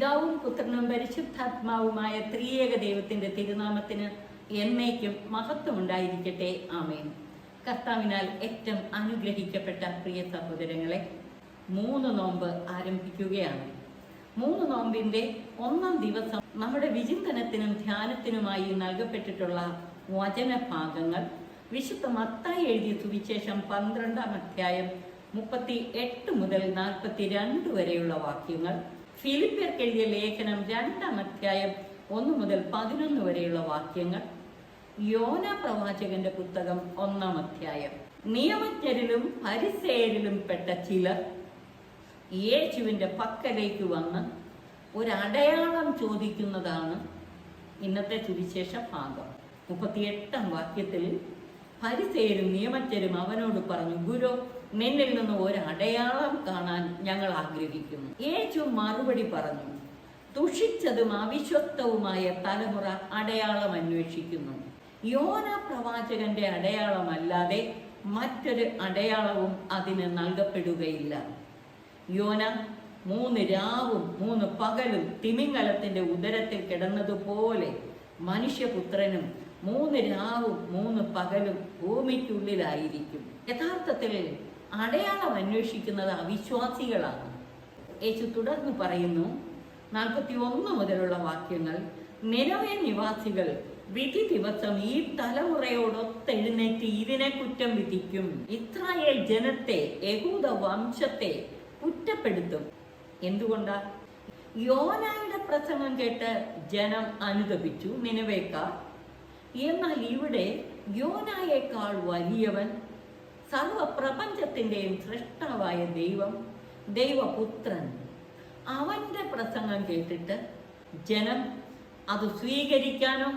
പിതാവും പുത്രനും പരിശുദ്ധാത്മാവുമായ ത്രിയേക ദൈവത്തിന്റെ തിരുനാമത്തിന് എന്നേക്കും മഹത്വമുണ്ടായിരിക്കട്ടെ. ആമേൻ. കർത്താവിനാൽ ഏറ്റവും അനുഗ്രഹിക്കപ്പെട്ട പ്രിയ സഹോദരങ്ങളെ, 3 നോമ്പ് ആരംഭിക്കുകയാണ്. 3 നോമ്പിന്റെ 1-ാം ദിവസം നമ്മുടെ വിചിന്തനത്തിനും ധ്യാനത്തിനുമായി നൽകപ്പെട്ടിട്ടുള്ള വചനഭാഗങ്ങൾ വിശുദ്ധ മത്തായി എഴുതിയ സുവിശേഷം 12-ാം അധ്യായം 38 മുതൽ 42 വരെയുള്ള വാക്യങ്ങൾ, ഫിലിപ്പിയർക്ക് എഴുതിയ ലേഖനം 2-ാം അധ്യായം 1 മുതൽ 11 വരെയുള്ള വാക്യങ്ങൾ, യോന പ്രവാചകന്റെ പുസ്തകം 1-ാം അധ്യായം. നിയമജ്ഞരിലും ഫരിസേയരിലും പെട്ട ചിലർ യേശുവിന്റെ പക്കലേക്ക് വന്ന് ഒരടയാളം ചോദിക്കുന്നതാണ് ഇന്നത്തെ സുവിശേഷ ഭാഗം. 38-ാം വാക്യത്തിൽ ഫരിസേയരും നിയമജ്ഞരും അവനോട് പറഞ്ഞു, ഗുരു, നിന്നിൽ നിന്ന് ഒരടയാളം കാണാൻ ഞങ്ങൾ ആഗ്രഹിക്കുന്നു. യേശു മറുപടി പറഞ്ഞു, ദുഷിച്ചതും അവിശ്വസ്തവുമായ തലമുറ അടയാളം അന്വേഷിക്കുന്നു. യോന പ്രവാചകന്റെ അടയാളമല്ലാതെ മറ്റൊരു അടയാളവും അതിന് നൽകപ്പെടുകയില്ല. യോന 3 രാവും 3 പകലും തിമിംഗലത്തിന്റെ ഉദരത്തിൽ കിടന്നതുപോലെ മനുഷ്യപുത്രനും 3 രാവും 3 പകലും ഭൂമിക്കുള്ളിലായിരിക്കും. യഥാർത്ഥത്തിൽ അടയാളം അന്വേഷിക്കുന്നത് അവിശ്വാസികളാണ്. യേശു തുടർന്ന് പറയുന്നു, 41 മുതലുള്ള വാക്യങ്ങൾ, നിനവേ നിവാസികൾ വിധി ദിവസം ഈ തലമുറയോടൊത്തെഴുന്നേറ്റ് ഇതിനെ കുറ്റം വിധിക്കും. ഇസ്രായേൽ ജനത്തെ, യഹൂദ വംശത്തെ കുറ്റപ്പെടുത്തും. എന്തുകൊണ്ടാ? യോനായുടെ പ്രസംഗം കേട്ട് ജനം അനുതപിച്ചു, നിനവേക്കാർ. എന്നാൽ ഇവിടെ യോനായേക്കാൾ വലിയവൻ, സർവപ്രപഞ്ചത്തിന്റെയും സൃഷ്ടാവായ ദൈവം, ദൈവപുത്രൻ, അവന്റെ പ്രസംഗം കേട്ടിട്ട് ജനം അത് സ്വീകരിക്കാനോ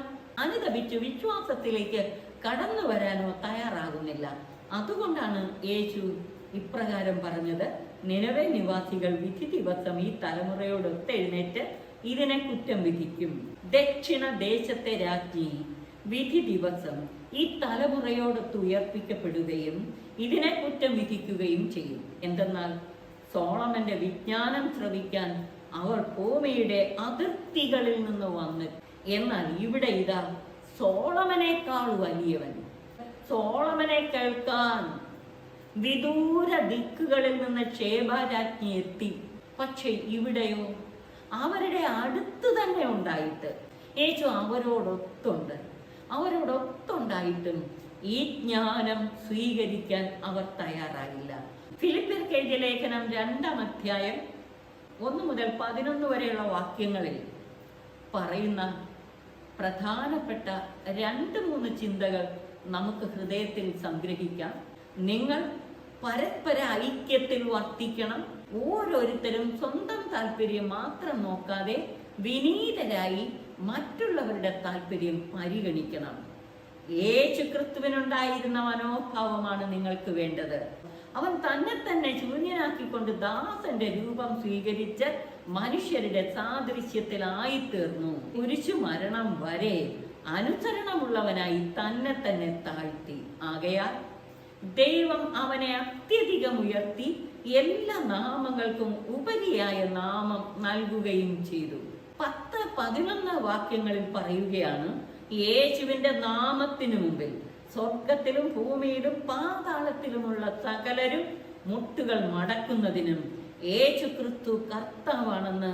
അനുതപിച്ച് വിശ്വാസത്തിലേക്ക് കടന്നു വരാനോ തയ്യാറാകുന്നില്ല. അതുകൊണ്ടാണ് യേശു ഇപ്രകാരം പറഞ്ഞത്, നിനവേ നിവാസികൾ വിധി ദിവസം ഈ തലമുറയോടൊത്തെഴുന്നേറ്റ് ഇതിനെ കുറ്റം വിധിക്കും. ദക്ഷിണ ദേശത്തെ രാജ്ഞി വിധി ദിവസം ഈ തലമുറയോടൊത്ത് ഉയർപ്പിക്കപ്പെടുകയും ഇതിനെ കുറ്റം വിധിക്കുകയും ചെയ്യും. എന്തെന്നാൽ സോളമന്റെ വിജ്ഞാനം ശ്രവിക്കാൻ അവർ ഭൂമിയുടെ അതിർത്തികളിൽ നിന്ന് വന്ന്, എന്നാൽ ഇവിടെ ഇതാ സോളമനേക്കാൾ വലിയവൻ, സോളമനെ കേൾക്കാൻ വിദൂര ദിക്കുകളിൽ നിന്ന് ശേബാരാജ്ഞി എത്തി. പക്ഷെ ഇവിടെയോ അവരുടെ അടുത്ത് തന്നെ ഉണ്ടായിട്ട് യേശു അവരോടൊത്തുണ്ടായിട്ടും ഈ ജ്ഞാനം സ്വീകരിക്കാൻ അവർ തയ്യാറായില്ല. ഫിലിപ്പിയർക്ക് എഴുതിയ ലേഖനം 2-ാം അധ്യായം 1 മുതൽ 11 വരെയുള്ള വാക്യങ്ങളിൽ പറയുന്ന പ്രധാനപ്പെട്ട 2-3 ചിന്തകൾ നമുക്ക് ഹൃദയത്തിൽ സംഗ്രഹിക്കാം. നിങ്ങൾ പരസ്പര ഐക്യത്തിൽ വർത്തിക്കണം. ഓരോരുത്തരും സ്വന്തം താല്പര്യം മാത്രം നോക്കാതെ വിനീതരായി മറ്റുള്ളവരുടെ താല്പര്യം പരിഗണിക്കണം. യേശു ക്രിസ്തുവിനുണ്ടായിരുന്ന മനോഭാവമാണ് നിങ്ങൾക്ക് വേണ്ടത്. അവൻ തന്നെ ശൂന്യനാക്കിക്കൊണ്ട് ദാസന്റെ രൂപം സ്വീകരിച്ച് മനുഷ്യരുടെ സാദൃശ്യത്തിലായി തീർന്നു. കുരിശു മരണം വരെ അനുസരണമുള്ളവനായി തന്നെ താഴ്ത്തി. ആകയാൽ ദൈവം അവനെ അത്യധികം ഉയർത്തി എല്ലാ നാമങ്ങൾക്കും ഉപരിയായ നാമം നൽകുകയും ചെയ്തു. 10-11 വാക്യങ്ങളിൽ പറയുകയാണ്, യേശുവിന്റെ നാമത്തിനു മുമ്പിൽ സ്വർഗത്തിലും ഭൂമിയിലും പാതാളത്തിലുമുള്ള സകലരും മുട്ടുകൾ മടക്കുന്നതിനും യേശു ക്രിസ്തു കർത്താവാണെന്ന്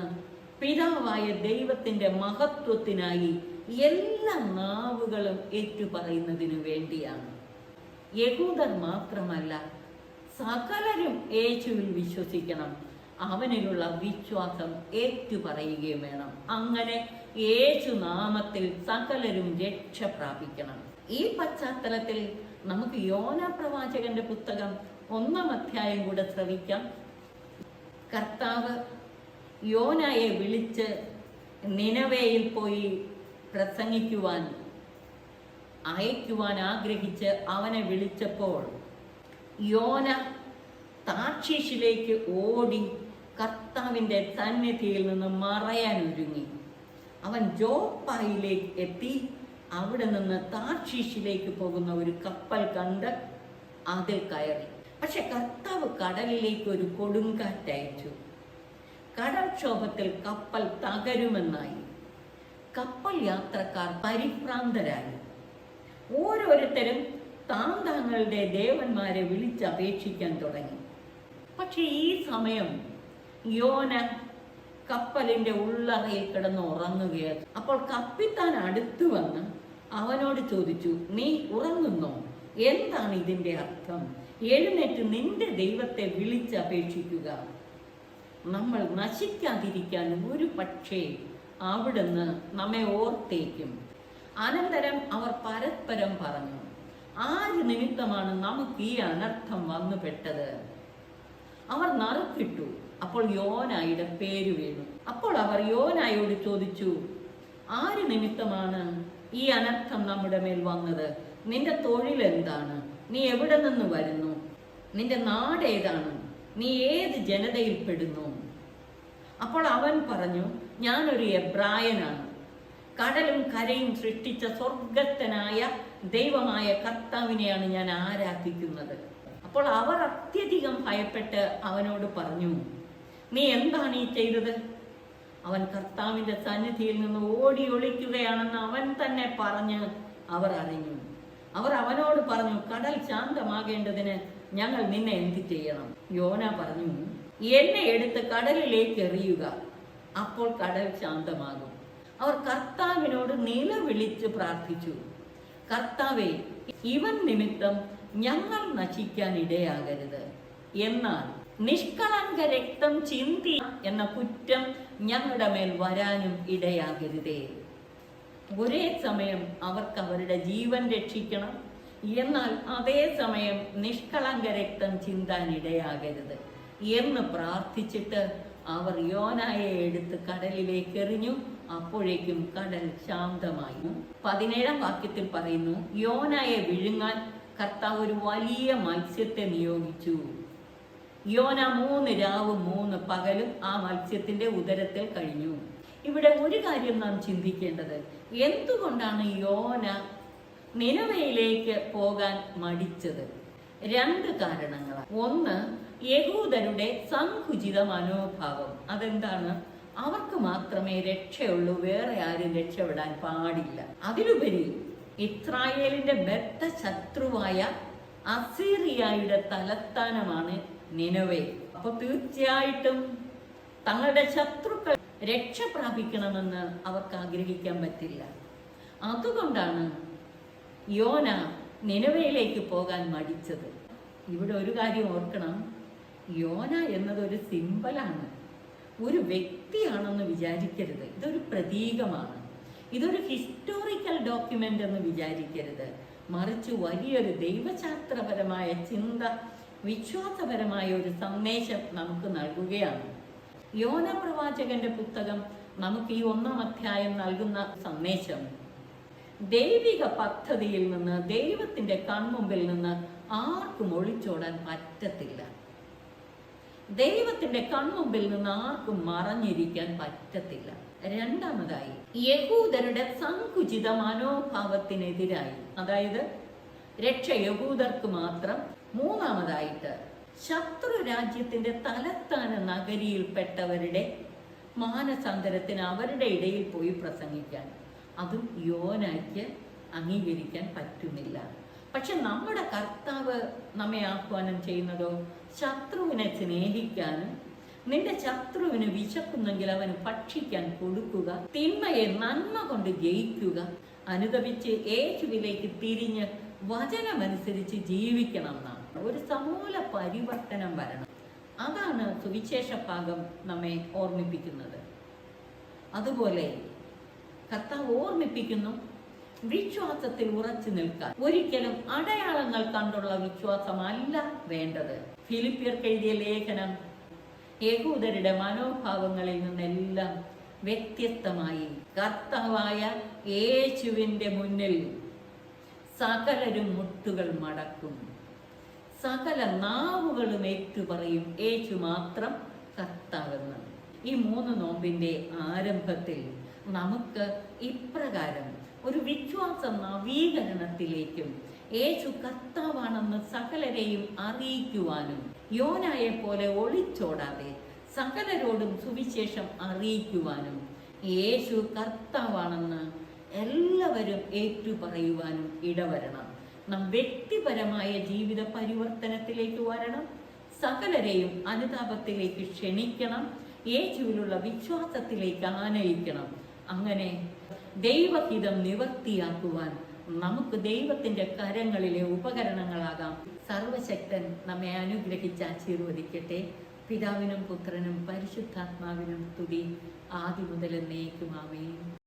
പിതാവായ ദൈവത്തിന്റെ മഹത്വത്തിനായി എല്ലാ നാവുകളും ഏറ്റുപറയുന്നതിനു വേണ്ടിയാണ്. യഹൂദർ മാത്രമല്ല, സകലരും യേശുവിൽ വിശ്വസിക്കണം. അവനിലുള്ള വിശ്വാസം ഏറ്റുപറയുകയും വേണം. അങ്ങനെ യേശു നാമത്തിൽ സകലരും രക്ഷ പ്രാപിക്കണം. ഈ പശ്ചാത്തലത്തിൽ നമുക്ക് യോന പ്രവാചകന്റെ പുസ്തകം 1-ാം അധ്യായം കൂടെ ശ്രവിക്കാം. കർത്താവ് യോനയെ വിളിച്ച് നിനവേയിൽ പോയി പ്രസംഗിക്കുവാൻ അയക്കുവാൻ ആഗ്രഹിച്ച് അവനെ വിളിച്ചപ്പോൾ യോന താർഷീഷിലേക്ക് ഓടി കർത്താവിന്റെ സന്നിധിയിൽ നിന്ന് മറയാൻ ഒരുങ്ങി. അവൻ ജോപ്പായിലേക്ക് എത്തി. അവിടെ നിന്ന് താർഷീഷിലേക്ക് പോകുന്ന ഒരു കപ്പൽ കണ്ട് അതിൽ കയറി. പക്ഷെ കർത്താവ് കടലിലേക്ക് ഒരു കൊടുങ്കാറ്റയച്ചു. കടൽക്ഷോഭത്തിൽ കപ്പൽ തകരുമെന്നായി. കപ്പൽ യാത്രക്കാർ പരിഭ്രാന്തരായി. ഓരോരുത്തരും താങ്കളുടെ ദേവന്മാരെ വിളിച്ചപേക്ഷിക്കാൻ തുടങ്ങി. പക്ഷെ ഈ സമയം യോന കപ്പലിന്റെ ഉള്ളറയിൽ കിടന്ന് ഉറങ്ങുകയാണ്. അപ്പോൾ കപ്പിത്താൻ അടുത്തു വന്ന് അവനോട് ചോദിച്ചു, നീ ഉറങ്ങുന്നോ? എന്താണ് ഇതിന്റെ അർത്ഥം? എഴുന്നേറ്റ് നിന്റെ ദൈവത്തെ വിളിച്ചപേക്ഷിക്കുക. നമ്മൾ നശിക്കാതിരിക്കാൻ ഒരു പക്ഷേ അവിടുന്ന് നമ്മെ ഓർത്തേക്കും. അനന്തരം അവർ പരസ്പരം പറഞ്ഞു, ആര് നിമിത്തമാണ് നമുക്ക് ഈ അനർത്ഥം വന്നുപെട്ടത്? അവർ നറുക്കിട്ടു. അപ്പോൾ യോനായുടെ പേര് വീണു. അപ്പോൾ അവർ യോനായോട് ചോദിച്ചു, ആര് നിമിത്തമാണ് ഈ അനർത്ഥം നമ്മുടെ മേൽ വന്നത്? നിന്റെ തൊഴിൽ എന്താണ്? നീ എവിടെ നിന്ന് വരുന്നു? നിന്റെ നാട് ഏതാണ്? നീ ഏത് ജനതയിൽപ്പെടുന്നു? അപ്പോൾ അവൻ പറഞ്ഞു, ഞാനൊരു എബ്രായനാണ്. കടലും കരയും സൃഷ്ടിച്ച സ്വർഗസ്ഥനായ ദൈവമായ കർത്താവിനെയാണ് ഞാൻ ആരാധിക്കുന്നത്. അപ്പോൾ അവർ അത്യധികം ഭയപ്പെട്ട് അവനോട് പറഞ്ഞു, നീ എന്താണ് ഈ ചെയ്തത്? അവൻ കർത്താവിന്റെ സന്നിധിയിൽ നിന്ന് ഓടി ഒളിക്കുകയാണെന്ന് അവൻ തന്നെ പറഞ്ഞ് അവർ അറിഞ്ഞു. അവർ അവനോട് പറഞ്ഞു, കടൽ ശാന്തമാകേണ്ടതിന് ഞങ്ങൾ നിന്നെ എന്ത് ചെയ്യണം? യോന പറഞ്ഞു, എന്നെ എടുത്ത് കടലിലേക്ക് എറിയുക, അപ്പോൾ കടൽ ശാന്തമാകും. അവർ കർത്താവിനോട് നിലവിളിച്ച് പ്രാർത്ഥിച്ചു, കർത്താവേ, ഇവൻ നിമിത്തം ഞങ്ങൾ നശിക്കാൻ ഇടയാകരുത്. എന്നാൽ നിഷ്കളങ്ക രക്തം ചിന്തി എന്ന കുറ്റം ഞങ്ങളുടെ മേൽ വരാനും ഇടയാകരുതേ. ഒരേ സമയം അവർക്ക് അവരുടെ ജീവൻ രക്ഷിക്കണം, എന്നാൽ അതേ സമയം നിഷ്കളങ്ക രക്തം ചിന്താൻ ഇടയാകരുത് എന്ന് പ്രാർത്ഥിച്ചിട്ട് അവർ യോനായെ എടുത്ത് കടലിലേക്ക് എറിഞ്ഞു. അപ്പോഴേക്കും കടൽ ശാന്തമായി. 17-ാം വാക്യത്തിൽ പറയുന്നു, യോനായെ വിഴുങ്ങാൻ കർത്താവ് ഒരു വലിയ മത്സ്യത്തെ നിയോഗിച്ചു. യോന 3 രാവും 3 പകലും ആ മത്സ്യത്തിന്റെ ഉദരത്തിൽ കഴിഞ്ഞു. ഇവിടെ ഒരു കാര്യം നാം ചിന്തിക്കേണ്ടത്, എന്തുകൊണ്ടാണ് യോന നിനവയിലേക്ക് പോകാൻ മടിച്ചത്? 2 കാരണങ്ങളാണ്. ഒന്ന്, യഹൂദരുടെ സങ്കുചിത മനോഭാവം. അതെന്താണ്? അവർക്ക് മാത്രമേ രക്ഷയുള്ളൂ, വേറെ ആരും രക്ഷപ്പെടാൻ പാടില്ല. അതിലുപരി ഇസ്രായേലിന്റെ ബദ്ധ ശത്രുവായ അസീറിയയുടെ തലസ്ഥാനമാണ് നിനവേ. അപ്പൊ തീർച്ചയായിട്ടും തങ്ങളുടെ ശത്രുക്കൾ രക്ഷ പ്രാപിക്കണമെന്ന് അവർക്ക് ആഗ്രഹിക്കാൻ പറ്റില്ല. അതുകൊണ്ടാണ് യോന നിനവയിലേക്ക് പോകാൻ മടിച്ചത്. ഇവിടെ ഒരു കാര്യം ഓർക്കണം, യോന എന്നതൊരു സിംബലാണ്, ഒരു വ്യക്തിയാണെന്ന് വിചാരിക്കരുത്. ഇതൊരു പ്രതീകമാണ്, ഇതൊരു ഹിസ്റ്റോറിക്കൽ ഡോക്യുമെന്റ് എന്ന് വിചാരിക്കരുത്. മറിച്ച് വലിയൊരു ദൈവശാസ്ത്രപരമായ ചിന്ത, വിശ്വാസപരമായ ഒരു സന്ദേശം നമുക്ക് നൽകുകയാണ്. യോന പ്രവാചകന്റെ പുസ്തകം നമുക്ക് ഈ 1-ാം അധ്യായം നൽകുന്ന സന്ദേശം, ദൈവിക പദ്ധതിയിൽ നിന്ന്, ദൈവത്തിന്റെ കൺമുമ്പിൽ നിന്ന് ആർക്കും ഒളിച്ചോടാൻ പറ്റത്തില്ല. ദൈവത്തിന്റെ കൺമുമ്പിൽ നിന്ന് ആർക്കും മറഞ്ഞിരിക്കാൻ പറ്റത്തില്ല. രണ്ടാമതായി, യഹൂദരുടെ സങ്കുചിത മനോഭാവത്തിനെതിരായി, അതായത് രക്ഷ യഹൂദർക്ക് മാത്രം. മൂന്നാമതായിട്ട്, ശത്രു രാജ്യത്തിന്റെ തലസ്ഥാന നഗരിയിൽപ്പെട്ടവരുടെ മാനസാന്തരത്തിന് അവരുടെ ഇടയിൽ പോയി പ്രസംഗിക്കാൻ, അതും യോനായ്ക്ക് അംഗീകരിക്കാൻ പറ്റുന്നില്ല. പക്ഷെ നമ്മുടെ കർത്താവ് നമ്മെ ആഹ്വാനം ചെയ്യുന്നതോ ശത്രുവിനെ സ്നേഹിക്കാനും, നിന്റെ ശത്രുവിന് വിശക്കുന്നെങ്കിൽ അവന് ഭക്ഷിക്കാൻ കൊടുക്കുക, തിന്മയെ നന്മ കൊണ്ട് ജയിക്കുക, അനുതപിച്ച് യേശുവിലേക്ക് തിരിഞ്ഞ് വചനമനുസരിച്ച് ജീവിക്കണം എന്നാണ്. ഒരു സമൂല പരിവർത്തനം വരണം. അതാണ് സുവിശേഷ ഭാഗം നമ്മെ ഓർമ്മിപ്പിക്കുന്നത്. അതുപോലെ കർത്താവ് ഓർമ്മിപ്പിക്കുന്നു, വിശ്വാസത്തിൽ ഉറച്ചു നിൽക്കാൻ. ഒരിക്കലും അടയാളങ്ങൾ കണ്ടുള്ള വിശ്വാസമല്ല വേണ്ടത്. ഫിലിപ്പിയർക്ക് എഴുതിയ ലേഖനം യഹൂദരുടെ മനോഭാവങ്ങളിൽ നിന്നെല്ലാം വ്യത്യസ്തമായി കർത്താവായ യേശുവിന്റെ മുന്നിൽ സകലരും മുട്ടുകൾ മടക്കും, സകല നാവുകളും ഏറ്റുപറയും യേശു മാത്രം കർത്താവെന്ന്. ഈ 3 നോമ്പിന്റെ ആരംഭത്തിൽ നമുക്ക് ഇപ്രകാരം ഒരു വിശ്വാസ നവീകരണത്തിലേക്കും യേശു കർത്താവാണെന്ന് സകലരെയും അറിയിക്കുവാനും, യോനായെ പോലെ ഒളിച്ചോടാതെ സകലരോടും സുവിശേഷം അറിയിക്കുവാനും യേശു കർത്താവാണെന്ന് എല്ലാവരും ഏറ്റുപറയുവാനും ഇടവരണം. നാം വ്യക്തിപരമായ ജീവിത പരിവർത്തനത്തിലേക്ക് വരണം. സകലരെയും അനുതാപത്തിലേക്ക് ക്ഷണിക്കണം. യേശുവിലുള്ള വിശ്വാസത്തിലേക്ക് ആനയിക്കണം. അങ്ങനെ ദൈവഹിതം നിവർത്തിയാക്കുവാൻ നമുക്ക് ദൈവത്തിന്റെ കരങ്ങളിലെ ഉപകരണങ്ങളാകാം. സർവശക്തൻ നമ്മെ അനുഗ്രഹിച്ച് ആശീർവദിക്കട്ടെ. പിതാവിനും പുത്രനും പരിശുദ്ധാത്മാവിനും സ്തുതി, ആദിമുതൽ എന്നേക്കും ആമേൻ.